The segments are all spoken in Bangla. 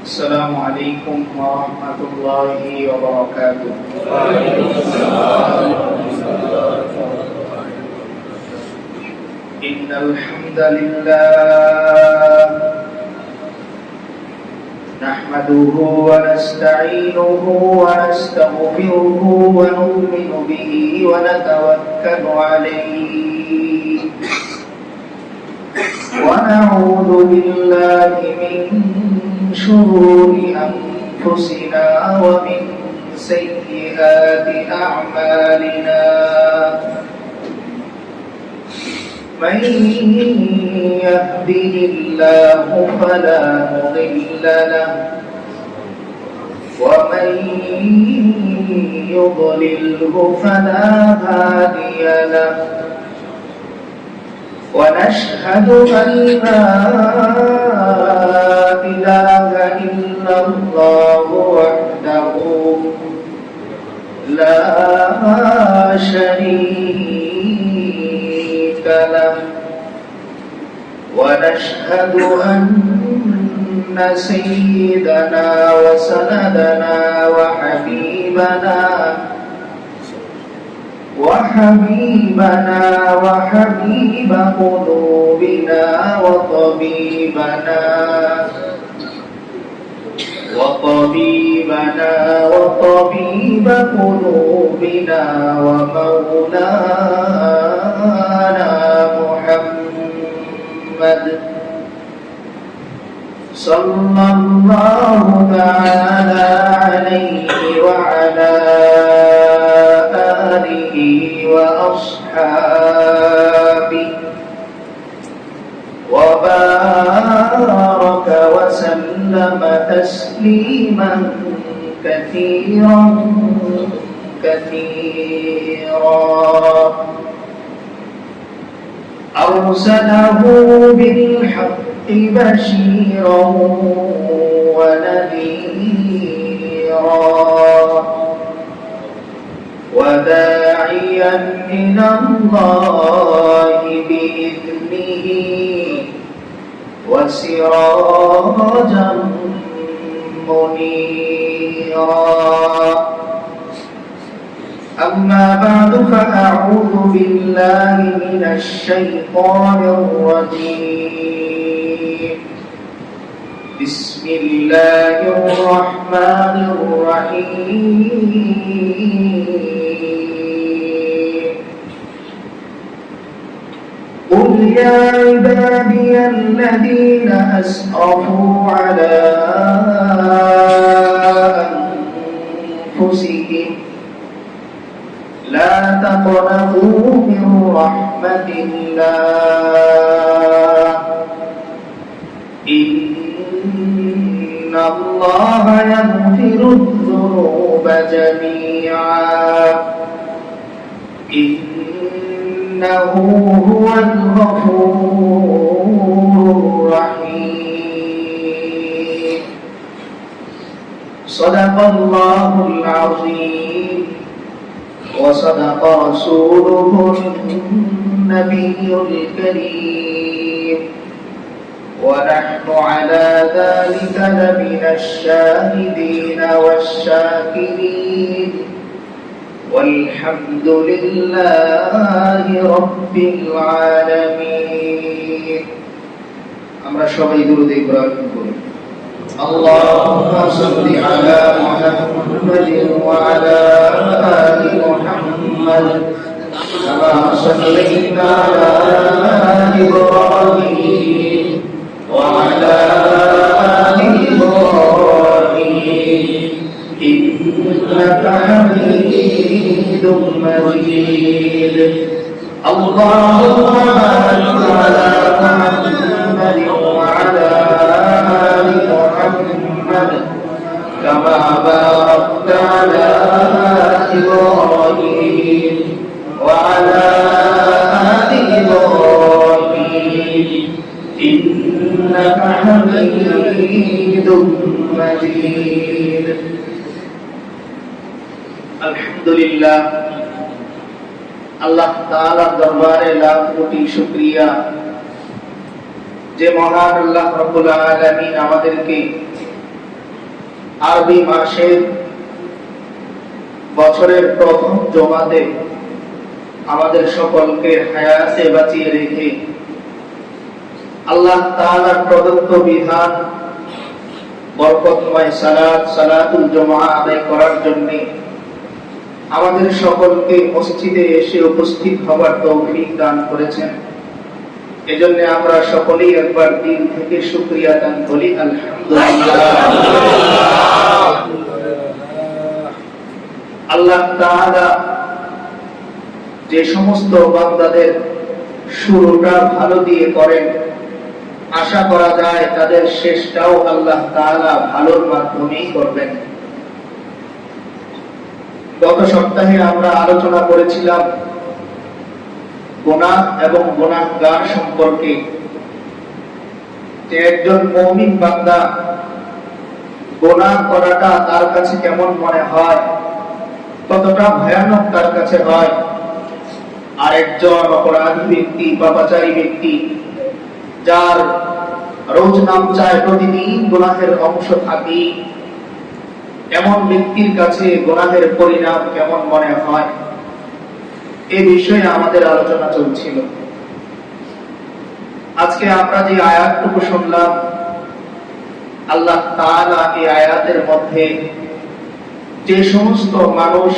السلام عليكم ورحمة الله وبركاته. إن الحمد لله نحمده ونستعينه ونستغفره ونؤمن به ونتوكل عليه ونعوذ بالله من شرور أنفسنا ومن سيئات أعمالنا من يهده الله فلا مضل له ومن يضلله فلا هادي له ونشهد أن لا إله إلا الله وحده لا شريك له ونشهد أن سيدنا وسندنا وحبيب قلوبنا وطبيب قلوبنا ومولانا محمد صلى الله تعالى عليه وعلى آله وأصحابه وبارك وسلم تسليما كثيرا أرسله بالحق بشيرا ونذيرا وداعيا إلى الله بإذنه وسراجا منيرا أما بعد فأعوذ بالله من الشيطان الرجيم بسم الله الرحمن الرحيم قل يا عبادي الذين أسرفوا على أنفسهم لا تقنطوا من رحمة الله إن الله يغفر الذنوب جميعا إنه هو الغفور الرحيم صدق الله العظيم وصدق رسوله النبي الكريم ونحن على ذلك لمن الشاهدين والشاكرين والحمد لله رب العالمين আমরা সবাই দুরূদ ইব্রাহিম পড়ি اللهم صل على محمد وعلى آل محمد كما صليت على إبراهيم وعلى آل إبراهيم إنك حميد مجيد اللهم بارك على محمد وعلى آل محمد كما باركت على إبراهيم وعلى آل إبراهيم إنك حميد مجيد الحمد لله আল্লাহ তাআলার দরবারে লাখ কোটি শুকরিয়া যে মহান আল্লাহ রাব্বুল আলামিন আমাদেরকে আরবি মাসের বছরের প্রথম জুমাতে আমাদের সকলকে হায়াতে বাঁচিয়ে রেখে আল্লাহ তাআলার প্রদত্ত বিধান বরকতময় সালাতুল জুমআ আদায় করার জন্য আমাদের সকলকে মসজিদে এসে উপস্থিত হওয়ার তৌফিক দান করেছেন। এজন্য আমরা সকলেই একবার দিল থেকে শুকরিয়া দান করি, আলহামদুলিল্লাহ। আল্লাহ তাআলা যে সমস্ত বান্দাদের শুরুটা ভালো দিয়ে করেন, আশা করা যায় তাদের শেষটাও আল্লাহ তাআলা ভালোর মাধ্যমেই করবেন। গত সপ্তাহে আমরা আলোচনা করেছিলাম গুনাহ এবং গুনাহগার সম্পর্কে, যে একজন মুমিন বান্দা গুনাহ করাটা তার কাছে কেমন মনে হয়, কতটা ভয়ানক তার কাছে হয়। আর একজন অপরাধী ব্যক্তি, পাপাচারী ব্যক্তি, যার রোজ নাম চায়, প্রতিদিন গুনাহের অংশ থাকি, এমন ব্যক্তির কাছে গুনাহের পরিণাম কেমন মনে হয়, এই বিষয়ে আমাদের আলোচনা চলছিল। আজকে আমরা যে আয়াতটুকু শুনলাম, আল্লাহ তাআলা এই আয়াতের মধ্যে যে সমস্ত মানুষ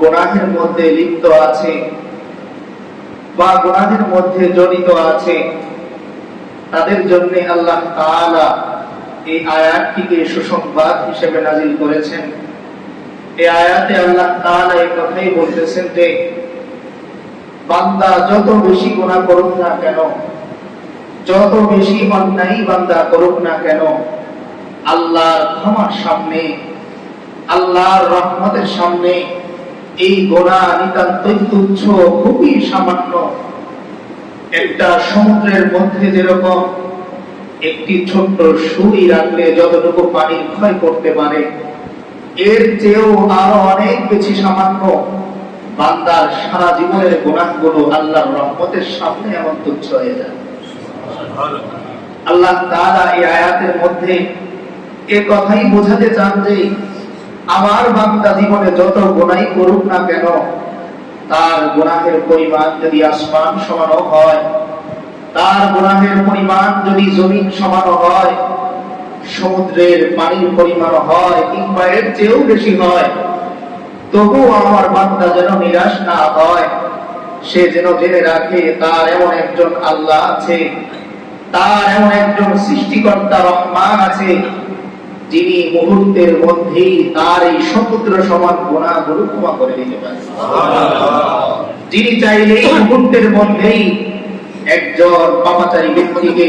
গুনাহের মধ্যে লিপ্ত আছে বা গুনাহের মধ্যে জড়িত আছে, তাদের জন্য আল্লাহ তাআলা এই আয়াতটিকে সুসংবাদ হিসেবে নাযিল করেছেন। এই আয়াতে আল্লাহ তাআলা এই কথাই বলতেছেন যে বান্দা যত বেশি গুনাহ করুক না কেন, যত বেশি অন্যায় বান্দা করুক না কেন, আল্লাহর ক্ষমার সামনে, আল্লাহর রহমতের সামনে এই গুনাহ নিতান্তই তুচ্ছ, খুবই সামান্য। একটা সমুদ্রের মধ্যে যেরকম একটি ছোট্ট সুই রাখলে যতটুকু পানির ক্ষয় করতে পারে, এর চেয়েও আরো অনেক বেশি সামান্য বান্দার সারা জীবনের গুনাহগুলো আল্লাহর রহমতের সামনে এমন তুচ্ছ হয়ে যায়। আল্লাহ তাআলা এই আয়াতের মধ্যে এই কথাই বোঝাতে চান যে আমার বান্দা জীবনে যত গুনাহ করুক না কেন, তার গুনাহের পরিমাণ যদি আসমান সমান হয়, তার গুনাহের পরিমাণ যদি জমিন সমান হয়, সমুদ্রের পানির পরিমাণ হয়, কিংবা এর চেয়েও বেশি হয়, তবুও আমার বান্দা যেন নিরাশ না হয়। সে যেন জেনে রাখে তার এমন একজন আল্লাহ আছে, তার এমন একজন সৃষ্টিকর্তা রহমান আছে, যিনি মুহূর্তের মধ্যেই তার এই সমুদ্র সমান গুনাহগুলো ক্ষমা করে দিতে পারেন। যিনি চাইলেই মুহূর্তের মধ্যেই একজন পাপাচারী ব্যক্তিকে,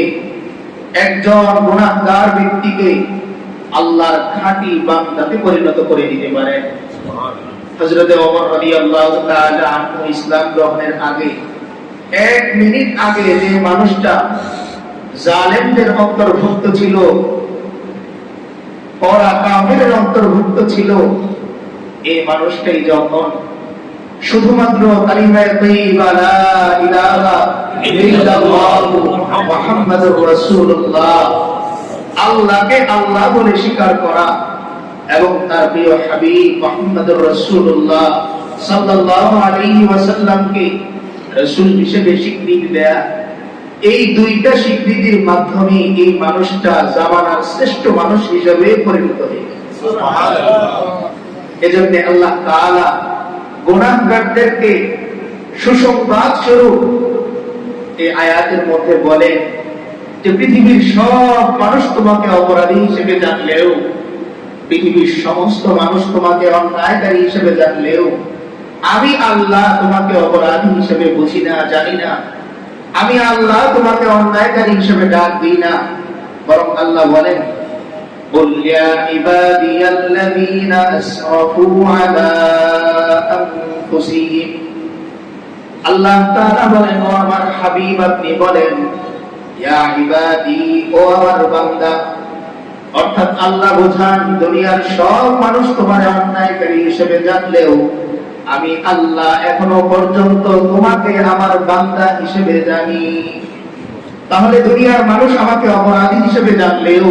একজন গুনাহগার ব্যক্তিকে আল্লাহর খাঁটি বান্দাতে পরিণত করে দিতে পারেন। হযরত ওমর রাদিয়াল্লাহু তাআলা আনহু ইসলাম গ্রহণের আগে, 1 মিনিট আগে যে মানুষটা জালেমদের অন্তর্ভুক্ত ছিল, ওরা কাফেরের অন্তর্ভুক্ত ছিল, এই মানুষটাই যখন শুধুমাত্র কালিমায়ে তাইয়্যিবা লা ইলাহা ইল্লাল্লাহু মুহাম্মাদুর রাসূলুল্লাহ, আল্লাহকে আল্লাহ বলে স্বীকার করা এবং তার প্রিয় হাবিব মুহাম্মাদুর রাসূলুল্লাহ সাল্লাল্লাহু আলাইহি ওয়াসাল্লামকে রাসূল হিসেবে স্বীকৃতি দেয়া, এই দুইটা স্বীকৃতির মাধ্যমে এই মানুষটা জামানার শ্রেষ্ঠ মানুষ হিসেবে পরিণত হয়েছে। সুবহানাল্লাহ। এজন্য আল্লাহ তাআলা গুনাহগারদেরকে সুসংবাদ স্বরূপ এই আয়াতের মধ্যে বলেন যে পৃথিবীর সব মানুষ তোমাকে অপরাধী হিসেবে জানলেও, পৃথিবীর সমস্ত মানুষ তোমাকে অন্যায়কারী হিসেবে জানলেও, আমি আল্লাহ তোমাকে অপরাধী হিসেবে বুঝি না, জানি না। আমি আল্লাহ তোমাকে অন্যায়কারী হিসেবে ডাক দিই না, বরং আল্লাহ বলেন قل يا عبادي الذين أسرفوا على أنفسهم, আল্লাহ তাআলা বলেন ও আমার হাবিব আপনি বলেন, ইয়া ইবাদি, ও আমার বান্দা, অর্থাৎ আল্লাহ বোঝান দুনিয়ার সব মানুষ তোমার অন্যায়কারী হিসেবে জানলেও আমি আল্লাহ এখনো পর্যন্ত তোমাকে আমার বান্দা হিসেবে জানি। তাহলে দুনিয়ার মানুষ আমাকে অপরাধী হিসেবে জানলেও,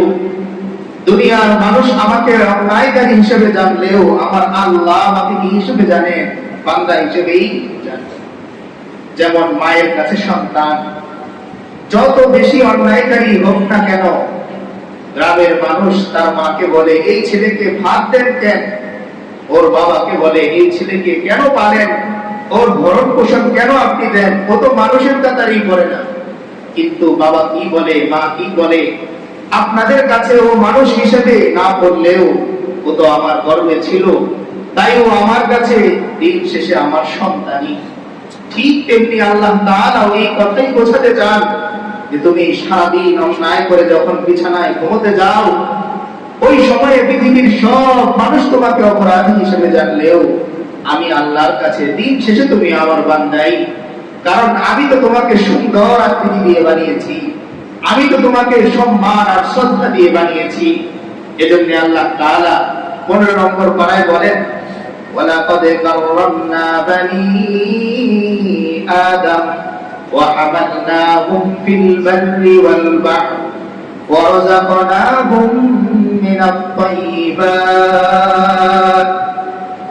দুনিয়ার মানুষ আমাকে অন্যায়কারী হিসেবে জানলেও আমার আল্লাহ আমাকে কি হিসেবে জানে? বান্দা হিসেবেই জানে। যেমন মায়ের কাছে সন্তান যত বেশি অন্যায়কারী হোক না কেন, গ্রামের মানুষ তার মাকে বলে এই ছেলেকে ভাত দেন কেন, ওর বাবাকে বলে এই ছেলেকে কেন পালেন, ওর ভরণ পোষণ কেন আপনি দেন, ও তো মানুষের কাতারই করে না। কিন্তু বাবা কি বলে, মা কি বলে, আপনাদের কাছে ও মানুষ হিসেবে না বললেও ও তো আমার গর্বে ছিল, তাই ও আমার কাছে দিন শেষে আমার সন্তানই। ঠিক তেমনি আল্লাহ তাআলা এই কথাই বোঝাতে চান যে তুমি সারাদিন অন্যায় করে যখন বিছানায় ঘুমোতে যাও, ওই সময়ে পৃথিবীর সব মানুষ তোমাকে অপরাধী হিসেবে জানলেও আমি আল্লাহর কাছে দিন শেষে তুমি আমার বান্দাই। কারণ আমি তো তোমাকে সুন্দর আকৃতি দিয়ে বানিয়েছি, আমি তো তোমাকে সম্মান আর শ্রদ্ধা দিয়ে বানিয়েছি। এজন্য আল্লাহ তাআলা 15 নম্বর পারায় বলেন, ওয়ালাকাদ কাররামনা বানি আদম ওয়া হামালনাহুম ফিল বাররি ওয়াল বাহর ওয়া রাযাকনাহুম মিনাত তাইয়্যিবাত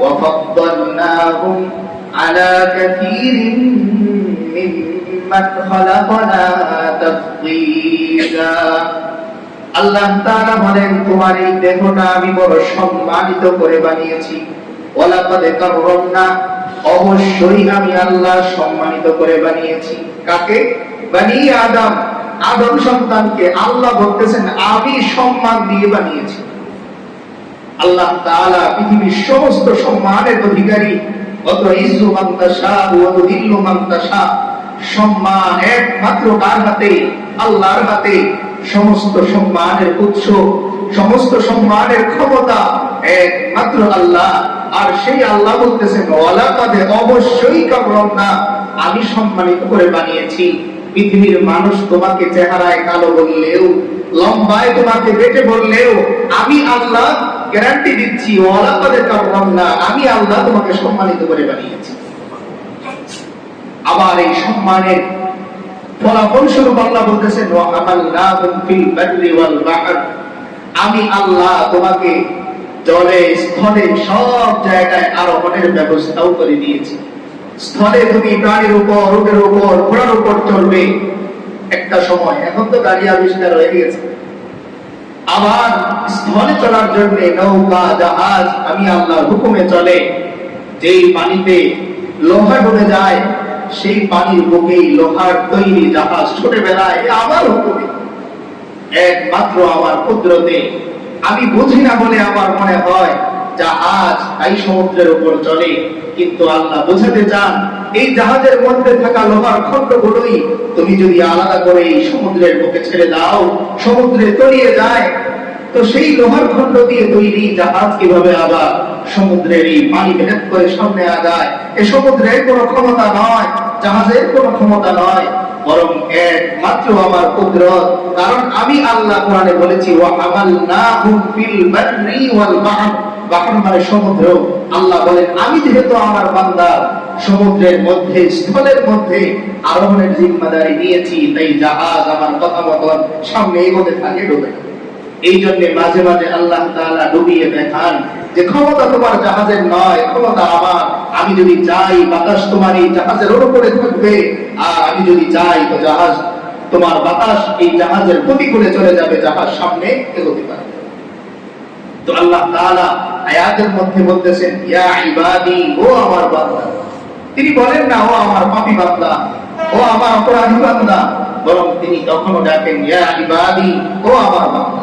ওয়া ফাদ্দালনাহুম আলা কাসীরিন মিম্মান খালাকনা তাফদীলা। আল্লাহ তাআলা বলেন তোমার এই দেহটা আমি বড় সম্মানিত করে বানিয়েছি। ওয়ালাকাদ কাররামনা, অবশ্যই আমি আল্লাহ সম্মানিত করে বানিয়েছি। কাকে? বনি আদম, আদম সন্তানকে আল্লাহ বলতেছেন আমি সম্মান দিয়ে বানিয়েছি। আল্লাহ তাআলা পৃথিবীর সমস্ত সম্মানের অধিকারী। অত ইজ্জু মান তাশা ওয়া তুযিল্লু মান তাশা, সম্মান একমাত্র কার হাতে? আল্লাহর হাতে। সমস্ত সম্মানের উৎস, সমস্ত সম্মানের ক্ষমতা একমাত্র আল্লাহ। আর সেই আল্লাহ বলতেছেন ওয়ালাকাদ, অবশ্যই কাররামনা, আমি সম্মানিত করে বানিয়েছি। পৃথিবীর মানুষ তোমাকে চেহারায় কালো বললেও, লম্বায় তোমাকে বেটে বললেও আমি আল্লাহ গ্যারান্টি দিচ্ছি ওয়ালাকাদ কাররামনা, আমি আল্লাহ তোমাকে সম্মানিত করে বানিয়েছি। আবার এই সম্মানের ফলাফল স্বরূপ আল্লাহ বলতেছেন ওয়া হামালনাহুম ফিল বাররি ওয়াল বাহর, আমি আল্লাহ তোমাকে জলে স্থলে সব জায়গায় আরোহণের ব্যবস্থাও করে দিয়েছি। স্থলে তুমি গাড়ির উপর, উটের উপর, ঘোড়ার উপর চলবে একটা সময়, এখন তো গাড়ি আবিষ্কার হয়ে গেছে। আবার স্থলে চলার জন্য নৌকা, জাহাজ আমি আল্লাহর হুকুমে চলে। যেই পানিতে লোহা ডুবে যায় সেই পানির বুকেই লোহার তৈরি জাহাজ ছুটে বেড়ায় আমার হুকুমে, একমাত্র আমার কুদরতে। আমি বুঝি না বলে আমার মনে হয় জাহাজ এই সমুদ্রের উপর চলে, কিন্তু আল্লাহ বোঝাতে চান এই জাহাজের মধ্যে থাকা লোহার খণ্ডগুলোই তুমি যদি আলাদা করে এই সমুদ্রের বুকে ছেড়ে দাও, সমুদ্রে তলিয়ে যায়, তো সেই লোহার খণ্ড দিয়ে তৈরি জাহাজ কিভাবে আবার সমুদ্রের এই পানি ভেদ করে সামনে আগায়? এই সমুদ্রের কোনো ক্ষমতা নয়, জাহাজের কোনো ক্ষমতা নয়, বরং একমাত্র আমার কুদরত। কারণ আমি আল্লাহ কোরআনে বলেছি ওয়া হামালনাহুম ফিল বাররি ওয়াল বাহর, বাহর মানে সমুদ্র। আল্লাহ বলেন আমি যেহেতু আমার বান্দা সমুদ্রের মধ্যে, স্থলের মধ্যে আরোহণের জিম্মাদারি নিয়েছি, তাই জাহাজ আমার কথা মতন সামনে এগোতে থাকে, ডুবে। এই জন্য মাঝে মাঝে আল্লাহ তাআলা ডুবিয়ে দেখান যে ক্ষমতা তোমার জাহাজের নয়, ক্ষমতা আমার। আমি যদি চাই বাতাস তোমার এই জাহাজের উপরে থাকবে, আর আমি যদি চাই তো জাহাজ, তোমার বাতাস এই জাহাজের প্রতিকূলে চলে যাবে, জাহাজ সামনে এগোতে পারবে। তো আল্লাহ তাআলা আয়াতের মধ্যে বলতেছেন ইয়া ইবাদি, ও আমার বান্দা। তিনি বলেন না ও আমার পাপী বান্দা, ও আমার অপরাধী বান্দা, বরং তিনি তখনও ডাকেন ইয়া ইবাদি, ও আমার বান্দা।